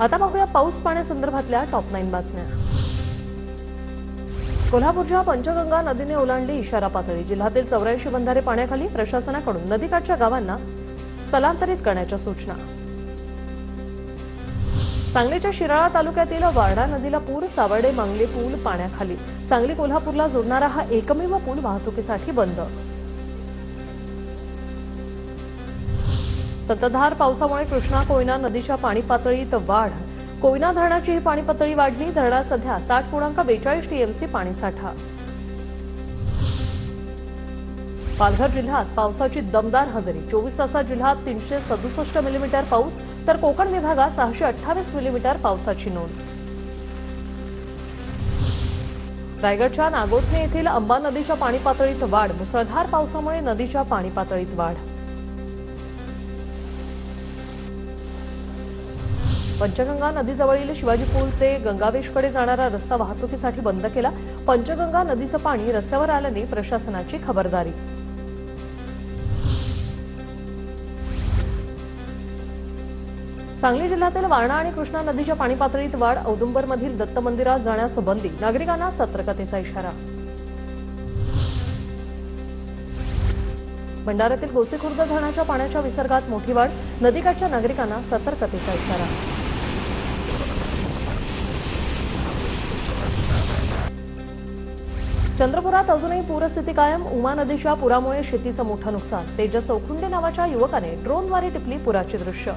आता पाहूया पाऊस पाण्यासंदर्भातल्या टॉप 9 बातम्या। कोल्हापूरच्या पंचगंगा नदीने ओलांडली इशारा पातळी। जिल्ह्यातील 84 बंधारे पाण्याखाली। प्रशासनाकडून नदीकाठच्या गावांना स्थलांतरित करण्याच्या सूचना। सांगलीच्या शिराळा तालुक्यातील वारडा नदीला पूर। सावर्डे मांगले पूल पाण्याखाली। सांगली कोल्हापूरला जोडणारा हा एकमेव पूल वाहतुकीसाठी बंद। संततधार पावसामुळे कृष्णा कोयना नदीच्या पाणी पातळीत वाढ। कोयना धरणाची पाणी पातळी वाढली। धरणात सध्या 60.42 टीएमसी पाणीसाठा। पालघर जिल्ह्यात पावसाची दमदार हजेरी। 24 तासात जिल्ह्यात 367 मिलीमीटर पाऊस, तर कोकण विभागात 628 मिलीमीटर पावसाची नोंद। रायगडच्या नागोठणे येथील अंबा नदीच्या पाणी पातळीत वाढ। मुसळधार पावसामुळे नदीच्या पाणी पातळीत वाढ। पंचगंगा नदीजवळील शिवाजी पूल ते गंगावेशकडे जाणारा रस्ता वाहतुकीसाठी बंद केला। पंचगंगा नदीचं पाणी रस्त्यावर आल्याने प्रशासनाची खबरदारी। सांगली जिल्ह्यातील वारणा आणि कृष्णा नदीच्या पाणी पातळीत वाढ। औदुंबरमधील दत्त मंदिरात जाण्यास बंदी। नागरिकांना सतर्कतेचा इशारा। भंडाऱ्यातील गोसेखुर्द धरणाच्या पाण्याच्या विसर्गात मोठी वाढ। नदीकाठच्या नागरिकांना सतर्कतेचा इशारा। चंद्रपुरात अजूनही पूरस्थिती कायम। उमा नदीच्या पुरामुळे शेतीचं मोठं नुकसान। तेजस चौखुंडे नावाच्या युवकाने ड्रोनद्वारे टिपली पुराची दृश्य।